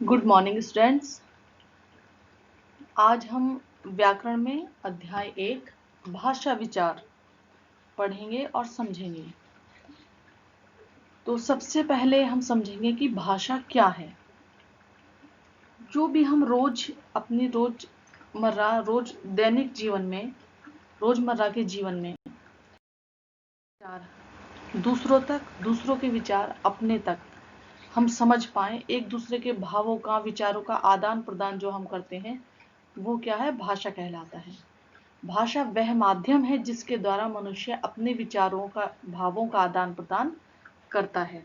Good morning students. आज हम व्याकरण में अध्याय 1 भाषा विचार पढ़ेंगे और समझेंगे। तो सबसे पहले हम समझेंगे कि भाषा क्या है। जो भी हम अपनी दैनिक जीवन में, रोजमर्रा के जीवन में विचार दूसरों तक, दूसरों के विचार अपने तक हम समझ पाए, एक दूसरे के भावों का, विचारों का आदान प्रदान जो हम करते हैं, वो क्या है? भाषा कहलाता है। भाषा वह माध्यम है जिसके द्वारा मनुष्य अपने विचारों का, भावों का आदान प्रदान करता है।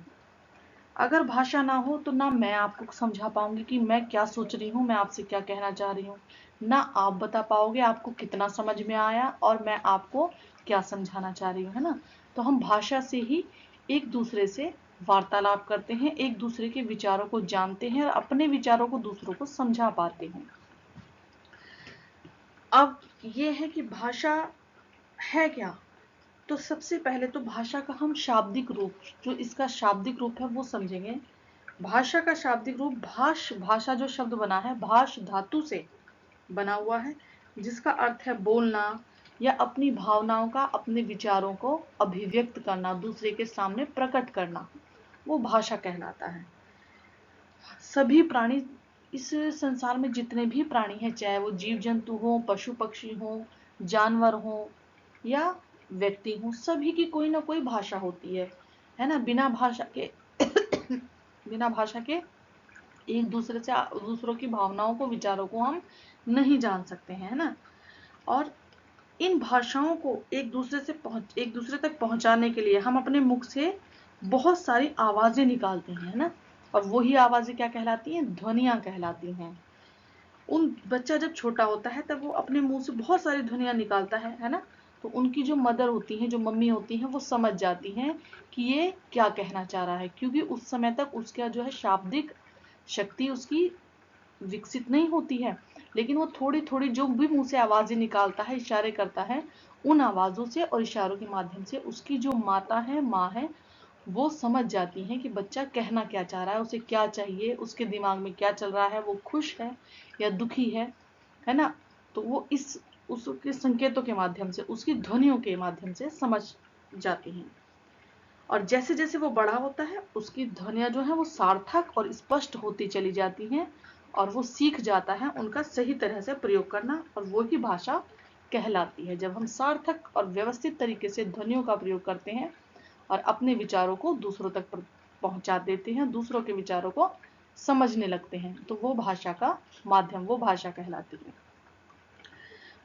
अगर भाषा ना हो तो ना मैं आपको समझा पाऊंगी कि मैं क्या सोच रही हूँ, मैं आपसे क्या कहना चाह रही हूँ, ना आप बता पाओगे आपको कितना समझ में आया और मैं आपको क्या समझाना चाह रही हूँ, है ना। तो हम भाषा से ही एक दूसरे से वार्तालाप करते हैं, एक दूसरे के विचारों को जानते हैं और अपने विचारों को दूसरों को समझा पाते हैं। अब ये है कि भाषा है क्या। तो सबसे पहले तो भाषा का हम शाब्दिक रूप, जो इसका शाब्दिक रूप है वो समझेंगे। भाषा का शाब्दिक रूप, भाषा जो शब्द बना है, भाष धातु से बना हुआ है, जिसका अर्थ है बोलना या अपनी भावनाओं का, अपने विचारों को अभिव्यक्त करना, दूसरे के सामने प्रकट करना, वो भाषा कहलाता है। सभी प्राणी, इस संसार में जितने भी प्राणी हैं, चाहे वो जीव जंतु हो, पशु पक्षी हो, जानवर हो या व्यक्ति हो, सभी की कोई ना कोई भाषा होती है ना। बिना भाषा के बिना भाषा के एक दूसरे से, दूसरों की भावनाओं को, विचारों को हम नहीं जान सकते हैं, है ना। और इन भाषाओं को एक दूसरे तक पहुंचाने के लिए हम अपने मुख से बहुत सारी आवाजें निकालते हैं, है ना। और वही आवाजें क्या कहलाती हैं? ध्वनियां कहलाती हैं। बच्चा जब छोटा होता है तब वो अपने मुंह से बहुत सारी ध्वनियां निकालता है ना। तो उनकी जो मदर होती हैं, जो मम्मी होती हैं, वो समझ जाती हैं कि ये क्या कहना चाह रहा है, क्योंकि उस समय तक उसका जो है शाब्दिक शक्ति उसकी विकसित नहीं होती है। लेकिन वो थोड़ी थोड़ी जो भी मुंह से आवाजें निकालता है, इशारे करता है, उन आवाजों से और इशारों के माध्यम से उसकी जो माता है, माँ है, वो समझ जाती हैं कि बच्चा कहना क्या चाह रहा है, उसे क्या चाहिए, उसके दिमाग में क्या चल रहा है, वो खुश है या दुखी है ना। तो वो उसके संकेतों के माध्यम से, उसकी ध्वनियों के माध्यम से समझ जाती हैं। और जैसे जैसे वो बड़ा होता है, उसकी ध्वनियां जो है वो सार्थक और स्पष्ट होती चली जाती हैं और वो सीख जाता है उनका सही तरह से प्रयोग करना, और वो ही भाषा कहलाती है। जब हम सार्थक और व्यवस्थित तरीके से ध्वनियों का प्रयोग करते हैं और अपने विचारों को दूसरों तक पहुंचा देते हैं, दूसरों के विचारों को समझने लगते हैं, तो वो भाषा का माध्यम, वो भाषा कहलाती है।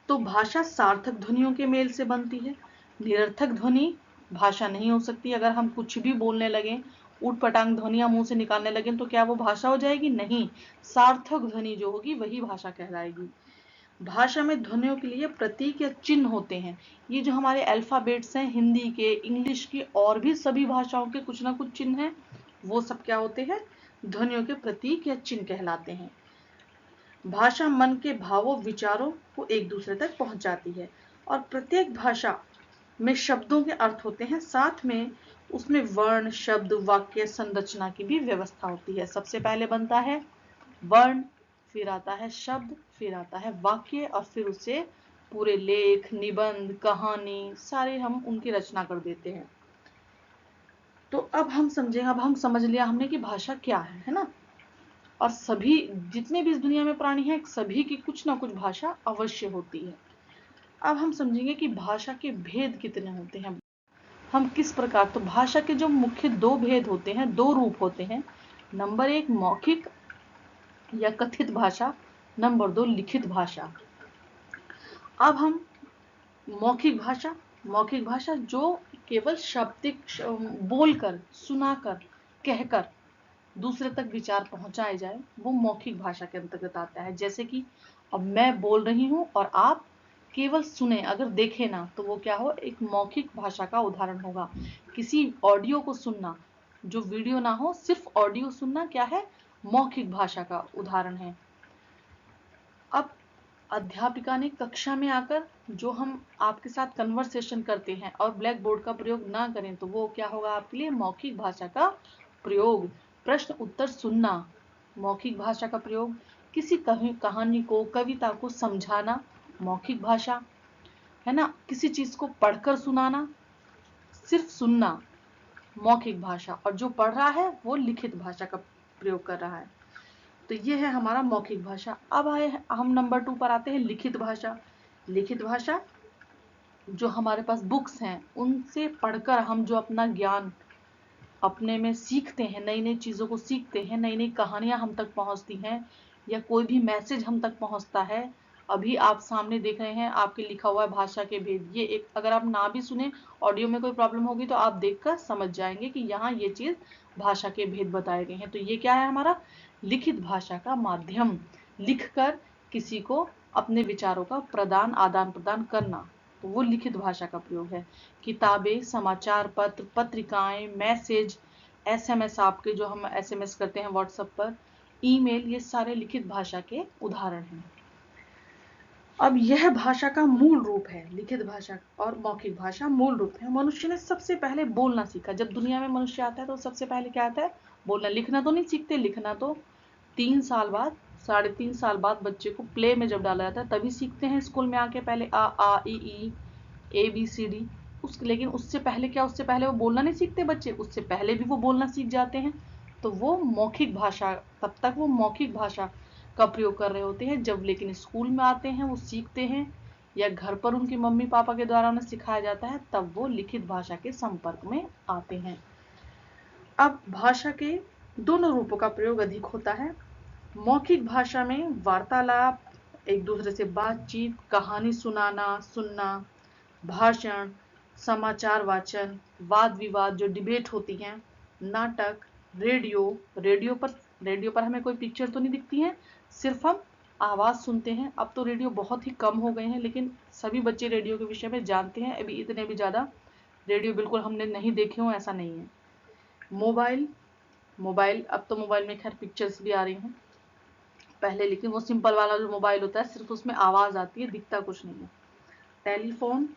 तो भाषा सार्थक ध्वनियों के मेल से बनती है। निरर्थक ध्वनि भाषा नहीं हो सकती। अगर हम कुछ भी बोलने लगे, ऊटपटांग ध्वनियां मुंह से निकालने लगे, तो क्या वो भाषा हो जाएगी? नहीं। सार्थक ध्वनि जो होगी वही भाषा कहलाएगी। भाषा में ध्वनियों के लिए प्रतीक या चिन्ह होते हैं। ये जो हमारे अल्फाबेट्स हैं, हिंदी के, इंग्लिश की और भी सभी भाषाओं के कुछ ना कुछ चिन्ह हैं, वो सब क्या होते हैं? ध्वनियों के प्रतीक या चिन्ह कहलाते हैं। भाषा मन के भावों, विचारों को एक दूसरे तक पहुंचाती है। और प्रत्येक भाषा में शब्दों के अर्थ होते हैं, साथ में उसमें वर्ण, शब्द, वाक्य संरचना की भी व्यवस्था होती है। सबसे पहले बनता है वर्ण, फिर आता है शब्द, फिर आता है वाक्य, और फिर उससे पूरे लेख, निबंध, कहानी सारे हम उनकी रचना कर देते हैं। तो अब हम समझेंगे, अब हम समझ लिया हमने कि भाषा क्या है ना। और सभी, जितने भी इस दुनिया में प्राणी हैं, सभी की कुछ ना कुछ भाषा अवश्य होती है। अब हम समझेंगे कि भाषा के भेद कितने होते हैं, हम किस प्रकार। तो भाषा के जो मुख्य दो भेद होते हैं, दो रूप होते हैं। नंबर 1 मौखिक या कथित भाषा, नंबर 2 लिखित भाषा। अब हम मौखिक भाषा जो केवल शाब्दिक बोलकर, सुनाकर, कहकर दूसरे तक विचार पहुंचाए जाए, वो मौखिक भाषा के अंतर्गत आता है। जैसे कि अब मैं बोल रही हूं और आप केवल सुने, अगर देखे ना, तो वो क्या हो? एक मौखिक भाषा का उदाहरण होगा। किसी ऑडियो को सुनना, जो वीडियो ना हो, सिर्फ ऑडियो सुनना, क्या है? मौखिक भाषा का उदाहरण है। अब अध्यापिका ने कक्षा में आकर जो हम आपके साथ कन्वर्सेशन करते हैं और ब्लैक बोर्ड का प्रयोग ना करें, तो वो क्या होगा आपके लिए? मौखिक भाषा का प्रयोग। प्रश्न उत्तर सुनना, मौखिक भाषा का प्रयोग, किसी कहानी को, कविता को समझाना मौखिक भाषा, है ना। किसी चीज को पढ़कर सुनाना, सिर्फ सुनना मौखिक भाषा, और जो पढ़ रहा है वो लिखित भाषा का प्रयोग कर रहा है। तो ये है हमारा मौखिक भाषा। अब आए हम नंबर 2 पर आते हैं, लिखित भाषा। लिखित भाषा जो हमारे पास बुक्स हैं उनसे पढ़कर हम जो अपना ज्ञान अपने में सीखते हैं, नई नई चीज़ों को सीखते हैं, नई नई कहानियां हम तक पहुंचती हैं, या कोई भी मैसेज हम तक पहुंचता है। अभी आप सामने देख रहे हैं, आपके लिखा हुआ है भाषा के भेद। ये एक, अगर आप ना भी सुने, ऑडियो में कोई प्रॉब्लम होगी तो आप देखकर समझ जाएंगे कि यहाँ ये चीज़ भाषा के भेद बताए गए हैं। तो ये क्या है, हमारा लिखित भाषा का माध्यम, लिखकर किसी को अपने विचारों का आदान प्रदान करना, तो वो लिखित भाषा का प्रयोग है। किताबें, समाचार पत्र, पत्रिकाएं, मैसेज, एसएमएस, आपके जो हम एसएमएस करते हैं व्हाट्सएप पर, ईमेल, ये सारे लिखित भाषा के उदाहरण हैं। अब यह भाषा का मूल रूप है, लिखित भाषा और मौखिक भाषा मूल रूप है। मनुष्य ने सबसे पहले बोलना सीखा। जब दुनिया में मनुष्य आता है तो सबसे पहले क्या आता है, बोलना। लिखना तो नहीं सीखते, लिखना तो 3 साल बाद, 3.5 साल बाद बच्चे को प्ले में जब डाला जाता है तभी सीखते हैं, स्कूल में आके पहले आ ई ABCD। लेकिन उससे पहले क्या, उससे पहले वो बोलना नहीं सीखते बच्चे, उससे पहले भी वो बोलना सीख जाते हैं। तो वो मौखिक भाषा, तब तक वो मौखिक भाषा का प्रयोग कर रहे होते हैं। जब लेकिन स्कूल में आते हैं, वो सीखते हैं, या घर पर उनके मम्मी पापा के द्वारा उन्हें सिखाया जाता है, तब वो लिखित भाषा के संपर्क में आते हैं। अब भाषा के दोनों रूपों का प्रयोग अधिक होता है। मौखिक भाषा में वार्तालाप, एक दूसरे से बातचीत, कहानी सुनाना, सुनना, भाषण, समाचार वाचन, वाद विवाद जो डिबेट होती हैं, नाटक, रेडियो पर हमें कोई पिक्चर तो नहीं दिखती है, सिर्फ हम आवाज़ सुनते हैं। अब तो रेडियो बहुत ही कम हो गए हैं, लेकिन सभी बच्चे रेडियो के विषय में जानते हैं। अभी इतने भी ज़्यादा रेडियो बिल्कुल हमने नहीं देखे हों, ऐसा नहीं है। मोबाइल, अब तो मोबाइल में खैर पिक्चर्स भी आ रही हैं, पहले लेकिन वो सिंपल वाला जो मोबाइल होता है, सिर्फ उसमें आवाज़ आती है, दिखता कुछ नहीं है। टेलीफोन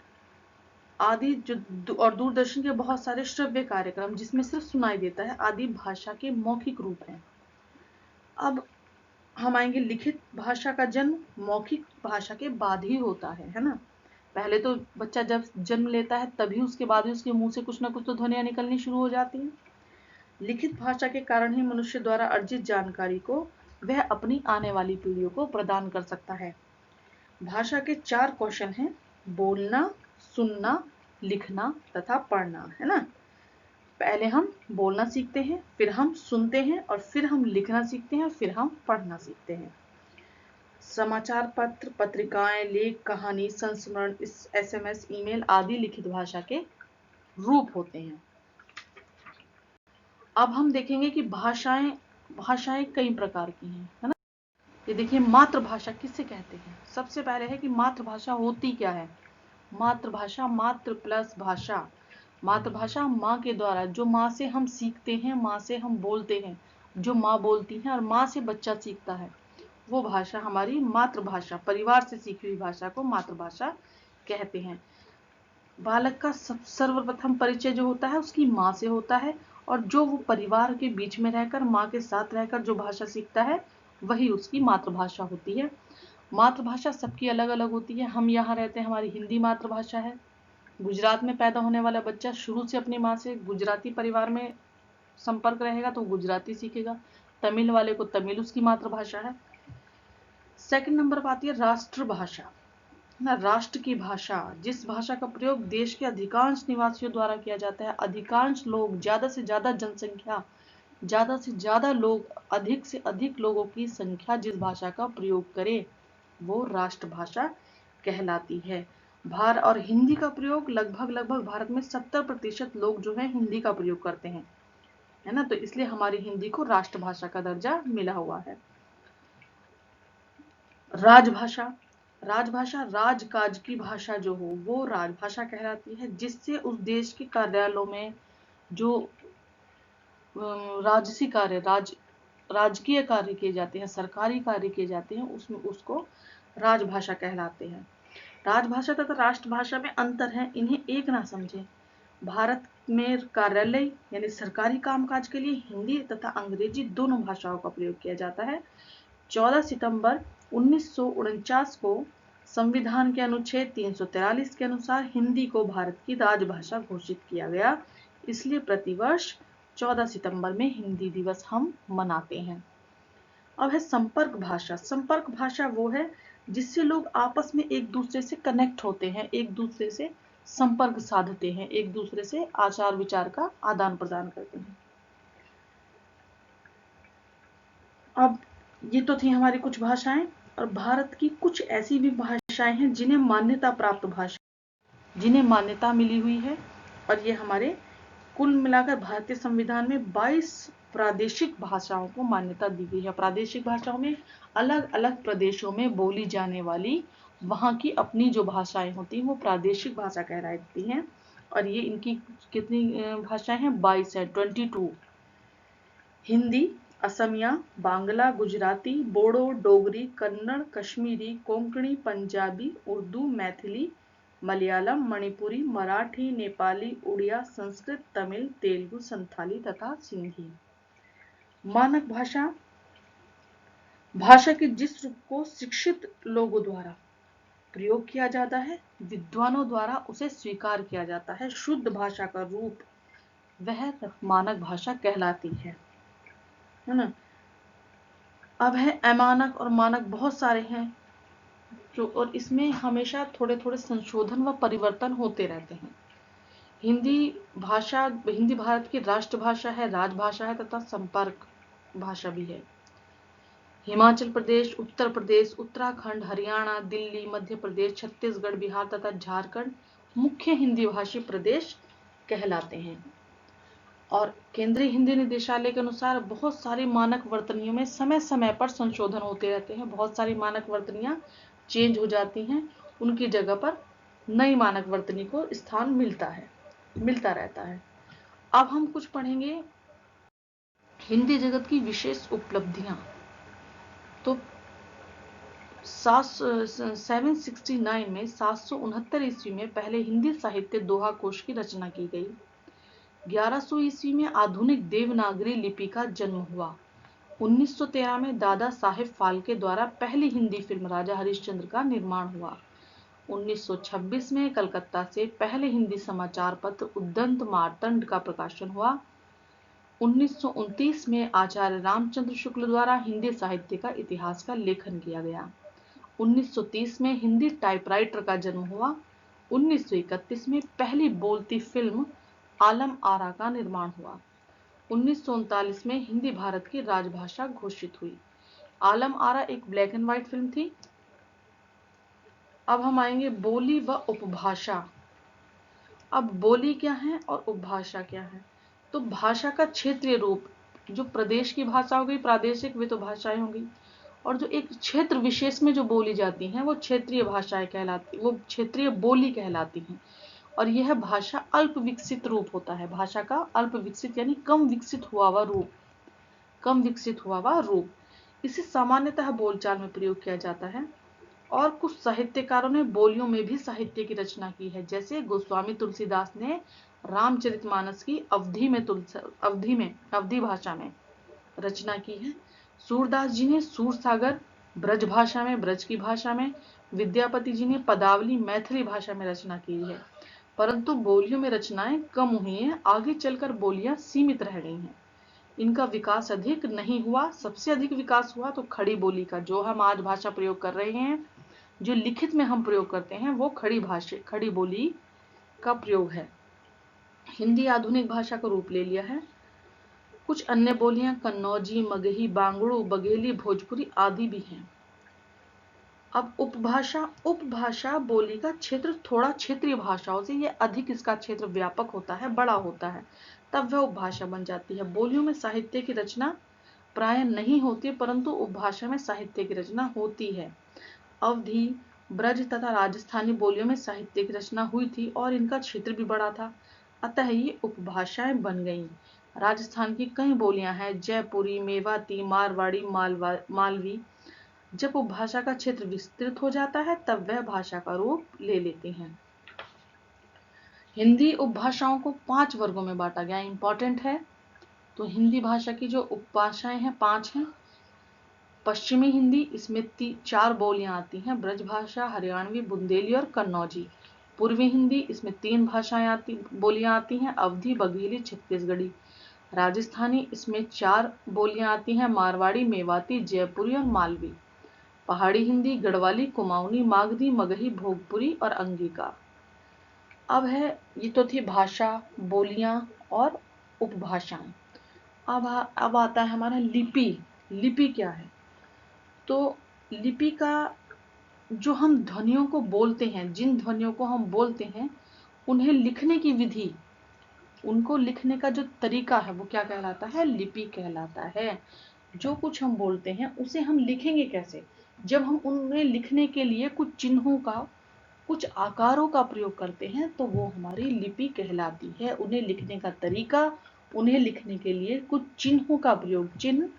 आदि जो और दूरदर्शन के बहुत सारे श्रव्य कार्यक्रम जिसमें सिर्फ सुनाई देता है, आदि भाषा के मौखिक रूप हैं। अब हम आएंगे, लिखित भाषा का जन्म मौखिक भाषा के बाद ही होता है ना। पहले तो बच्चा जब जन्म लेता है तभी उसके बाद ही उसके मुंह से कुछ ना कुछ तो ध्वनियां निकलनी शुरू हो जाती हैं। लिखित भाषा के कारण ही मनुष्य द्वारा अर्जित जानकारी को वह अपनी आने वाली पीढ़ियों को प्रदान कर सकता है। भाषा के 4 कौशल हैं, बोलना, सुनना, लिखना तथा पढ़ना, है ना। पहले हम बोलना सीखते हैं, फिर हम सुनते हैं, और फिर हम लिखना सीखते हैं, फिर हम पढ़ना सीखते हैं। समाचार पत्र, पत्रिकाएं, लेख, कहानी, संस्मरण, एसएमएस, ईमेल आदि लिखित भाषा के रूप होते हैं। अब हम देखेंगे कि भाषाएं कई प्रकार की हैं, है ना। ये देखिए, मातृभाषा किसे कहते हैं। सबसे पहले है कि मातृभाषा होती क्या है। मातृभाषा, मातृ प्लस भाषा। मातृभाषा माँ के द्वारा, जो माँ से हम सीखते हैं, माँ से हम बोलते हैं, जो माँ बोलती है और माँ से बच्चा सीखता है, वो भाषा हमारी मातृभाषा, परिवार से सीखी हुई भाषा को मातृभाषा कहते हैं। बालक का सर्वप्रथम परिचय जो होता है उसकी माँ से होता है, और जो वो परिवार के बीच में रहकर, माँ के साथ रहकर जो भाषा सीखता है, वही उसकी मातृभाषा होती है। मातृभाषा सबकी अलग अलग होती है। हम यहाँ रहते हैं, हमारी हिंदी मातृभाषा है। गुजरात में पैदा होने वाला बच्चा शुरू से अपनी माँ से गुजराती परिवार में संपर्क रहेगा तो गुजराती सीखेगा। तमिल वाले को तमिल उसकी मातृभाषा है। सेकंड नंबर पर आती है राष्ट्रभाषा ना, राष्ट्र की भाषा, जिस भाषा का प्रयोग देश के अधिकांश निवासियों द्वारा किया जाता है। अधिकांश लोग, ज्यादा से ज्यादा जनसंख्या, ज्यादा से ज्यादा लोग, अधिक से अधिक लोगों की संख्या जिस भाषा का प्रयोग करे वो राष्ट्रभाषा कहलाती है। और हिंदी का प्रयोग लगभग भारत में 70% लोग जो है हिंदी का प्रयोग करते हैं, है ना। तो इसलिए हमारी हिंदी को राष्ट्रभाषा का दर्जा मिला हुआ है। राजभाषा, राजकाज की भाषा जो हो वो राजभाषा कहलाती है, जिससे उस देश के कार्यालयों में जो राजसी कार्य, राजकीय कार्य किए जाते हैं, सरकारी कार्य किए जाते हैं, उसमें उसको राजभाषा कहलाते हैं। राजभाषा तथा राष्ट्रभाषा में अंतर है, इन्हें एक ना समझें। भारत में कार्यालय यानी सरकारी कामकाज के लिए हिंदी तथा अंग्रेजी दोनों भाषाओं का प्रयोग किया जाता है। 14 सितंबर 1949 को संविधान के अनुच्छेद 343 के अनुसार हिंदी को भारत की राजभाषा घोषित किया गया, इसलिए प्रतिवर्ष 14 सितंबर में हिंदी दिवस हम मनाते हैं। अब है संपर्क भाषा। संपर्क भाषा वो है जिससे लोग आपस में एक दूसरे से कनेक्ट होते हैं, एक दूसरे से संपर्क साधते हैं, एक दूसरे से आचार विचार का आदान प्रदान करते हैं। अब ये तो थी हमारी कुछ भाषाएं, और भारत की कुछ ऐसी भी भाषाएं हैं जिन्हें मान्यता प्राप्त भाषा, जिन्हें मान्यता मिली हुई है, और ये हमारे कुल मिलाकर भारतीय संविधान में 22 प्रादेशिक भाषाओं को मान्यता दी गई है। प्रादेशिक भाषाओं में अलग अलग प्रदेशों में बोली जाने वाली वहाँ की अपनी जो भाषाएं होती हैं वो प्रादेशिक भाषा कहलाती हैं, और ये इनकी कितनी भाषाएं हैं? 22 है, 22। हिंदी, असमिया, बांग्ला, गुजराती, बोडो, डोगरी, कन्नड़, कश्मीरी, कोंकणी, पंजाबी, उर्दू, मैथिली, मलयालम, मणिपुरी, मराठी, नेपाली, उड़िया, संस्कृत, तमिल, तेलुगु, संथाली तथा सिंधी। मानक भाषा, भाषा के जिस रूप को शिक्षित लोगों द्वारा प्रयोग किया जाता है, विद्वानों द्वारा उसे स्वीकार किया जाता है, शुद्ध भाषा का रूप वह मानक भाषा कहलाती है ना। अब है अमानक और मानक, बहुत सारे हैं जो, और इसमें हमेशा थोड़े थोड़े संशोधन व परिवर्तन होते रहते हैं। हिंदी भाषा, हिंदी भारत की राष्ट्रभाषा है, राजभाषा है तथा संपर्क भाषा भी है। हिमाचल प्रदेश, उत्तर प्रदेश, उत्तराखंड, हरियाणा, दिल्ली, मध्य प्रदेश, छत्तीसगढ़, बिहार तथा झारखंड मुख्य हिंदी भाषी प्रदेश कहलाते हैं। और केंद्रीय हिंदी निदेशालय के अनुसार बहुत सारी मानक वर्तनियों में समय समय पर संशोधन होते रहते हैं। बहुत सारी मानक वर्तनियां चेंज हो जाती हैं, उनकी जगह पर नई मानक वर्तनी को स्थान मिलता रहता है। अब हम कुछ पढ़ेंगे हिंदी जगत की विशेष उपलब्धियां। तो 769 में 769 ईस्वी में पहले हिंदी साहित्य दोहा कोश की रचना की गई। 1100 ईस्वी में आधुनिक देवनागरी लिपि का जन्म हुआ। 1913 में दादा साहेब फाल्के द्वारा पहली हिंदी फिल्म राजा हरिश्चंद्र का निर्माण हुआ। 1926 में कलकत्ता से पहले हिंदी समाचार पत्र उद्दंत मार्तंड का प्रकाशन हुआ। 1929 में आचार्य रामचंद्र शुक्ल द्वारा हिंदी साहित्य का इतिहास का लेखन किया गया। 1930 में हिंदी टाइपराइटर का जन्म हुआ। 1931 में पहली बोलती फिल्म आलम आरा का निर्माण हुआ। 1939 में हिंदी भारत की राजभाषा घोषित हुई। आलम आरा एक ब्लैक एंड व्हाइट फिल्म थी। अब हम आएंगे बोली व उपभाषा। अब बोली क्या है और उपभाषा क्या है? तो भाषा का क्षेत्रीय रूप, जो प्रदेश की भाषा हो गई प्रादेशिक, वे तो भाषाएं होंगी, और जो एक क्षेत्र विशेष में जो बोली जाती हैं वो क्षेत्रीय भाषाएं कहलाती, वो क्षेत्रीय बोली कहलाती हैं। और यह भाषा अल्प विकसित रूप होता है। भाषा का अल्प विकसित यानी कम विकसित हुआ हुआ रूप, कम विकसित हुआ हुआ रूप। इसे सामान्यतः बोलचाल में प्रयोग किया जाता है। और कुछ साहित्यकारों ने बोलियों में भी साहित्य की रचना की है, जैसे गोस्वामी तुलसीदास ने रामचरितमानस की अवधी भाषा में रचना की है। सूरदास जी ने सूरसागर ब्रज भाषा में, ब्रज की भाषा में, विद्यापति जी ने पदावली मैथिली भाषा में रचना की है। परंतु बोलियों में रचनाएं कम हुई हैं, आगे चलकर बोलियां सीमित रह गई हैं, इनका विकास अधिक नहीं हुआ। सबसे अधिक विकास हुआ तो खड़ी बोली का, जो हम आज भाषा प्रयोग कर रहे हैं, जो लिखित में हम प्रयोग करते हैं, वो खड़ी बोली का प्रयोग है। हिंदी आधुनिक भाषा का रूप ले लिया है। कुछ अन्य बोलियां कन्नौजी, मगही, बांगड़ू, बघेली, भोजपुरी आदि भी हैं। अब उपभाषा। उपभाषा बोली का क्षेत्र थोड़ा क्षेत्रीय भाषाओं से ये अधिक, इसका क्षेत्र व्यापक होता है, बड़ा होता है, तब वह उपभाषा बन जाती है। बोलियों में साहित्य की रचना प्राय नहीं होती, परंतु उपभाषा में साहित्य की रचना होती है। अवधी, ब्रज तथा राजस्थानी बोलियों में साहित्य की रचना हुई थी और इनका क्षेत्र भी बड़ा था, अतः ये उपभाषाएं बन गईं। राजस्थान की कई बोलियां हैं, जयपुरी, मेवाती, मारवाड़ी, मालवी। जब उपभाषा का क्षेत्र विस्तृत हो जाता है तब वह भाषा का रूप ले लेती हैं। हिंदी उपभाषाओं को 5 वर्गों में बांटा गया, इंपॉर्टेंट है। तो हिंदी भाषा की जो उपभाषाएं हैं 5 हैं। पश्चिमी हिंदी, इसमें 4 बोलियां आती हैं, ब्रजभाषा, हरियाणवी, बुंदेली और कन्नौजी। पूर्वी हिंदी, इसमें 3 बोलियां आती हैं, अवधी, बघेली, छत्तीसगढ़ी। राजस्थानी, इसमें 4 बोलियां आती हैं, मारवाड़ी, मेवाती, जयपुरी और मालवी। पहाड़ी हिंदी, गढ़वाली, कुमाऊनी, मागधी, मगही, भोजपुरी और अंगिका। अब है, ये तो थी भाषा, बोलियां और उपभाषाएं। अब आता है हमारा लिपि। लिपि क्या है? तो लिपि का जो हम ध्वनियों को बोलते हैं, जिन ध्वनियों को हम बोलते हैं, उन्हें लिखने की विधि, उनको लिखने का जो तरीका है वो क्या कहलाता है? लिपि कहलाता है। जो कुछ हम बोलते हैं उसे हम लिखेंगे कैसे? जब हम उन्हें लिखने के लिए कुछ चिन्हों का, कुछ आकारों का प्रयोग करते हैं तो वो हमारी लिपि कहलाती है। उन्हें लिखने का तरीका, उन्हें लिखने के लिए कुछ चिन्हों का प्रयोग, चिन्ह,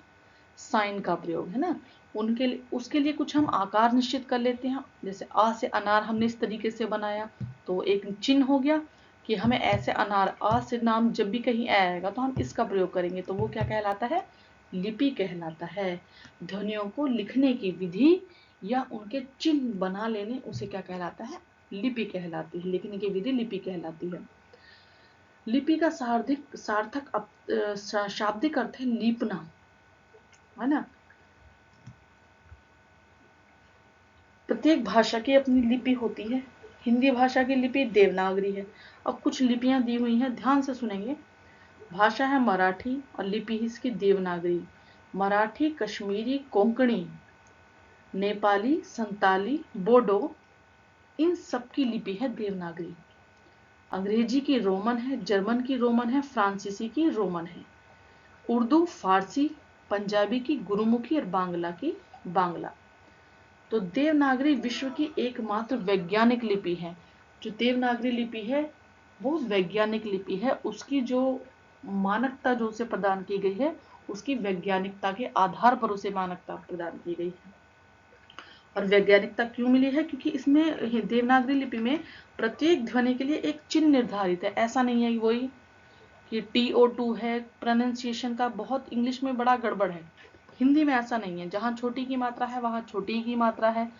साइन का प्रयोग, है ना। उसके लिए कुछ हम आकार निश्चित कर लेते हैं। जैसे आ से अनार हमने इस तरीके से बनाया तो एक चिन्ह हो गया कि हमें ऐसे अनार, आ से नाम जब भी कहीं आएगा तो हम इसका प्रयोग करेंगे, तो वो क्या कहलाता है? लिपि कहलाता है। ध्वनियों को लिखने की विधि या उनके चिन्ह बना लेने, उसे क्या कहलाता है? लिपि कहलाती है। लिखने की विधि लिपि कहलाती है। लिपि का सार्थक शाब्दिक अर्थ है लीपना, है ना। प्रत्येक भाषा की अपनी लिपि होती है। हिंदी भाषा की लिपि देवनागरी है। अब कुछ लिपियां दी हुई हैं, ध्यान से सुनेंगे। भाषा है मराठी और लिपि है इसकी देवनागरी। मराठी, कश्मीरी, कोंकणी, नेपाली, संताली, बोडो, इन सब की लिपि है देवनागरी। अंग्रेजी की रोमन है, जर्मन की रोमन है, फ्रांसीसी की रोमन है। उर्दू, फारसी, पंजाबी की गुरुमुखी और बांग्ला की बांग्ला। तो देवनागरी विश्व की एकमात्र वैज्ञानिक लिपि है। जो देवनागरी लिपि है वो वैज्ञानिक लिपि है। उसकी जो मानकता जो उसे प्रदान की गई है, उसकी वैज्ञानिकता के आधार पर उसे मानकता प्रदान की गई है। और वैज्ञानिकता क्यों मिली है? क्योंकि इसमें देवनागरी लिपि में प्रत्येक ध्वनि के लिए एक चिन्ह निर्धारित है। ऐसा नहीं है वही कि TO2 है, प्रोनाउंसिएशन का बहुत इंग्लिश में बड़ा गड़बड़ है। हिंदी में ऐसा नहीं है, जहाँ छोटी की मात्रा है वहाँ छोटी की मात्रा है।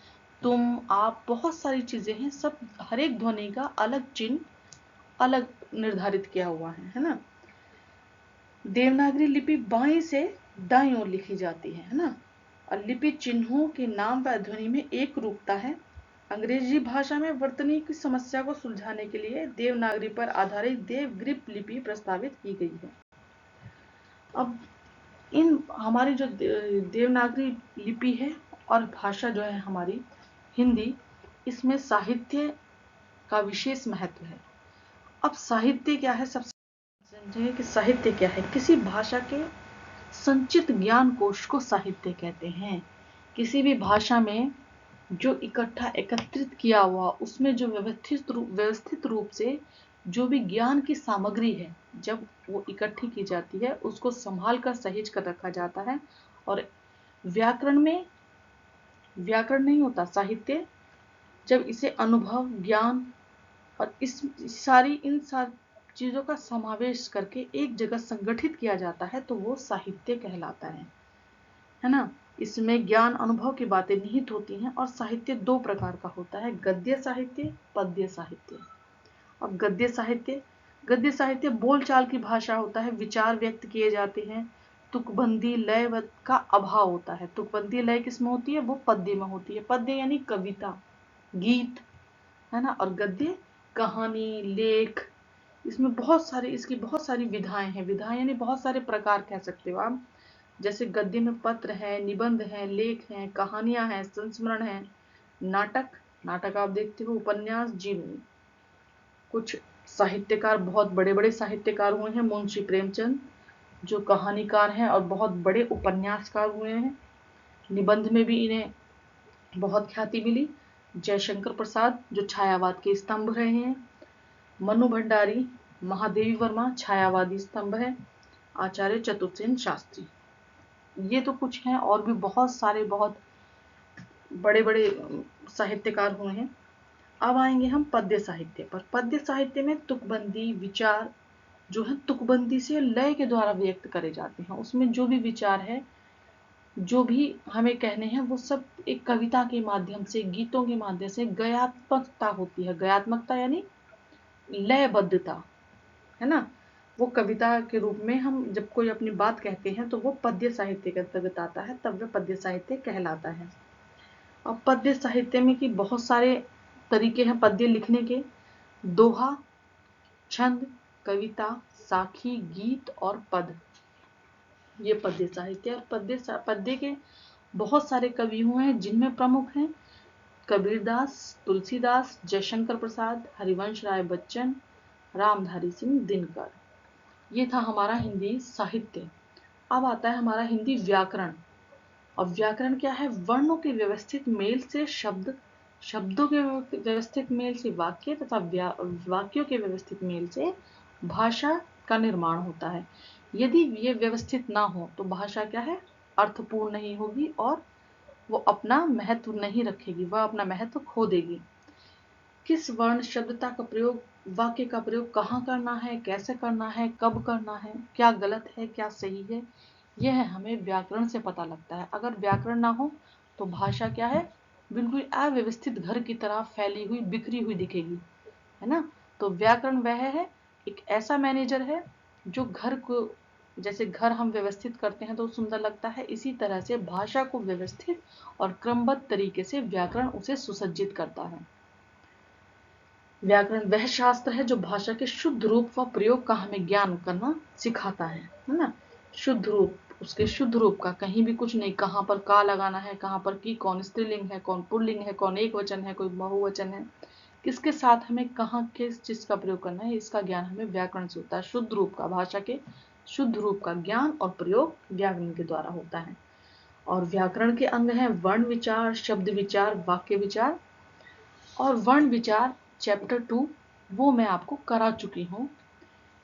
तुम, आप, बहुत सारी चीजें हैं, सब हर एक ध्वनि का अलग चिन्ह, अलग निर्धारित किया हुआ है ना। देवनागरी लिपि बाएं से दाईं ओर लिखी जाती है ना। और लिपि चिन्हों के नाम व ध्वनि में एक रूपता है। अंग्रेजी भाषा में वर्तनी की समस्या को सुलझाने के लिए देवनागरी पर आधारित देवग्रीप लिपि प्रस्तावित की गई है। अब इन हमारी जो देवनागरी लिपि है और भाषा जो है हमारी हिंदी, इसमें साहित्य का विशेष महत्व है। अब साहित्य क्या है? सबसे समझेंगे कि साहित्य क्या है। किसी भाषा के संचित ज्ञान कोश को साहित्य कहते हैं। किसी भी भाषा में जो इकट्ठा एकत्रित किया हुआ, उसमें जो व्यवस्थित रूप से जो भी ज्ञान की सामग्री है, जब वो इकट्ठी की जाती है उसको संभाल कर सहेज कर रखा जाता है। और व्याकरण में व्याकरण नहीं होता, साहित्य जब इसे अनुभव, ज्ञान और इन सारी चीजों का समावेश करके एक जगह संगठित किया जाता है तो वो साहित्य कहलाता है ना। इसमें ज्ञान, अनुभव की बातें निहित होती हैं। और साहित्य 2 प्रकार का होता है, गद्य साहित्य, पद्य साहित्य। अब गद्य साहित्य बोलचाल की भाषा होता है, विचार व्यक्त किए जाते हैं, तुकबंदी, लय का अभाव होता है। तुकबंदी लय किसमें होती है? वो पद्य में होती है। पद्य यानी कविता, गीत, है ना। और गद्य कहानी, लेख, इसमें इसकी बहुत सारी विधाएं हैं। विधाएं यानी बहुत सारे प्रकार कह सकते हो आप। जैसे गद्य में पत्र है, निबंध है, लेख हैं, कहानियां हैं, संस्मरण है, नाटक आप देखते हो, उपन्यास, जीवनी। कुछ साहित्यकार, बहुत बड़े बड़े साहित्यकार हुए हैं। मुंशी प्रेमचंद जो कहानीकार हैं और बहुत बड़े उपन्यासकार हुए हैं। निबंध में भी इन्हें बहुत ख्याति मिली। जयशंकर प्रसाद जो छायावाद के स्तंभ रहे हैं। मनु भंडारी, महादेवी वर्मा छायावादी स्तंभ है। आचार्य चतुर्सेन शास्त्री। ये तो कुछ हैं, और भी बहुत सारे बहुत बड़े बड़े साहित्यकार हुए हैं। अब आएंगे हम पद्य साहित्य पर। पद्य साहित्य में तुकबंदी विचार जो है तुकबंदी से लय के द्वारा व्यक्त करे जाते हैं। उसमें जो भी विचार है, जो भी हमें कहने हैं, वो सब एक कविता के माध्यम से, गीतों के माध्यम से गयात्मकता होती है। गयात्मकता यानी लयबद्धता, है ना। वो कविता के रूप में हम जब कोई अपनी बात कहते हैं तो वो पद्य साहित्य के अंतर्गत आता है, तब वह पद्य साहित्य कहलाता है। अब पद्य साहित्य में कि बहुत सारे तरीके हैं पद्य लिखने के। दोहा, छंद, कविता, साखी, गीत और पद, ये पद्य साहित्य। और पद्य के बहुत सारे कवि हुए हैं, जिनमें प्रमुख हैं कबीरदास, तुलसीदास, जयशंकर प्रसाद, हरिवंश राय बच्चन, रामधारी सिंह दिनकर। ये था हमारा हिंदी साहित्य। अब आता है हमारा हिंदी व्याकरण। अब व्याकरण क्या है? वर्णों के व्यवस्थित मेल से शब्द, शब्दों के व्यवस्थित मेल से वाक्य तथा वाक्यों के व्यवस्थित मेल से भाषा का निर्माण होता है। यदि ये व्यवस्थित ना हो तो भाषा क्या है? अर्थपूर्ण नहीं होगी और वो अपना महत्व नहीं रखेगी, वह अपना महत्व खो देगी। किस वर्ण शब्दता का प्रयोग, वाक्य का प्रयोग कहाँ करना है, कैसे करना है, कब करना है, क्या गलत है, क्या सही है, यह हमें व्याकरण से पता लगता है। अगर व्याकरण ना हो तो भाषा क्या है? बिल्कुल अव्यवस्थित घर की तरह फैली हुई, बिखरी हुई दिखेगी, है ना। तो व्याकरण वह है, एक ऐसा मैनेजर है जो घर को, जैसे घर हम व्यवस्थित करते हैं तो सुंदर लगता है, इसी तरह से भाषा को व्यवस्थित और क्रमबद्ध तरीके से व्याकरण उसे सुसज्जित करता है। व्याकरण वह शास्त्र है जो भाषा के शुद्ध रूप व प्रयोग का हमें ज्ञान करना सिखाता है ना। शुद्ध रूप, उसके शुद्ध रूप का, कहीं भी कुछ नहीं, कहाँ पर का लगाना है, कहाँ पर की, कौन स्त्रीलिंग है, कौन पुल्लिंग है, कौन एक वचन है, कोई बहुवचन है, किसके साथ हमें कहाँ किस चीज का प्रयोग करना है, इसका ज्ञान हमें व्याकरण से होता है। शुद्ध रूप का, भाषा के शुद्ध रूप का ज्ञान और प्रयोग व्याकरण के द्वारा होता है। और व्याकरण के अंग हैं वर्ण विचार, शब्द विचार, वाक्य विचार। और वर्ण विचार चैप्टर 2 वो मैं आपको करा चुकी हूँ।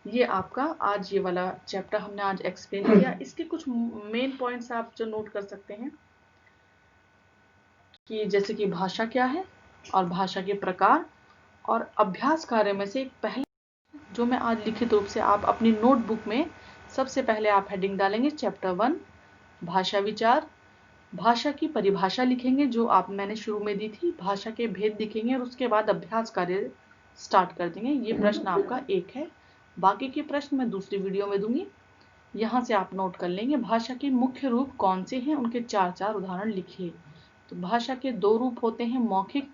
ये आपका आज ये वाला चैप्टर हमने आज एक्सप्लेन किया। इसके कुछ मेन पॉइंट्स आप जो नोट कर सकते हैं कि जैसे कि भाषा क्या है और भाषा के प्रकार। और अभ्यास कार्य में से पहले जो मैं आज लिखित रूप से आप अपनी नोटबुक में सबसे पहले आप हेडिंग डालेंगे चैप्टर 1 भाषा विचार। भाषा की परिभाषा लिखेंगे जो आप मैंने शुरू में दी थी, भाषा के भेद लिखेंगे और उसके बाद अभ्यास कार्य स्टार्ट कर देंगे। ये प्रश्न आपका एक है, बाकी के प्रश्न मैं दूसरी वीडियो में दूंगी। यहाँ से आप नोट कर लेंगे। भाषा के मुख्य रूप कौन से हैं, उनके 4 उदाहरण लिखिए। तो भाषा के 2 रूप होते हैं, मौखिक,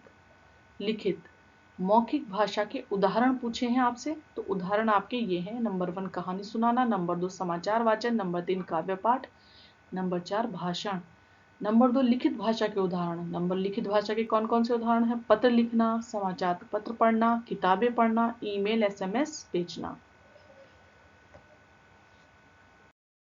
लिखित। मौखिक भाषा के उदाहरण पूछे हैं आपसे, तो उदाहरण आपके ये हैं, नंबर 1 कहानी सुनाना, नंबर 2 समाचार वाचन, नंबर 3 काव्य पाठ, नंबर 4 भाषण। नंबर 2 लिखित भाषा के उदाहरण। लिखित भाषा के कौन कौन से उदाहरण हैं? पत्र लिखना, समाचार पत्र पढ़ना, किताबें पढ़ना, ईमेल SMS भेजना।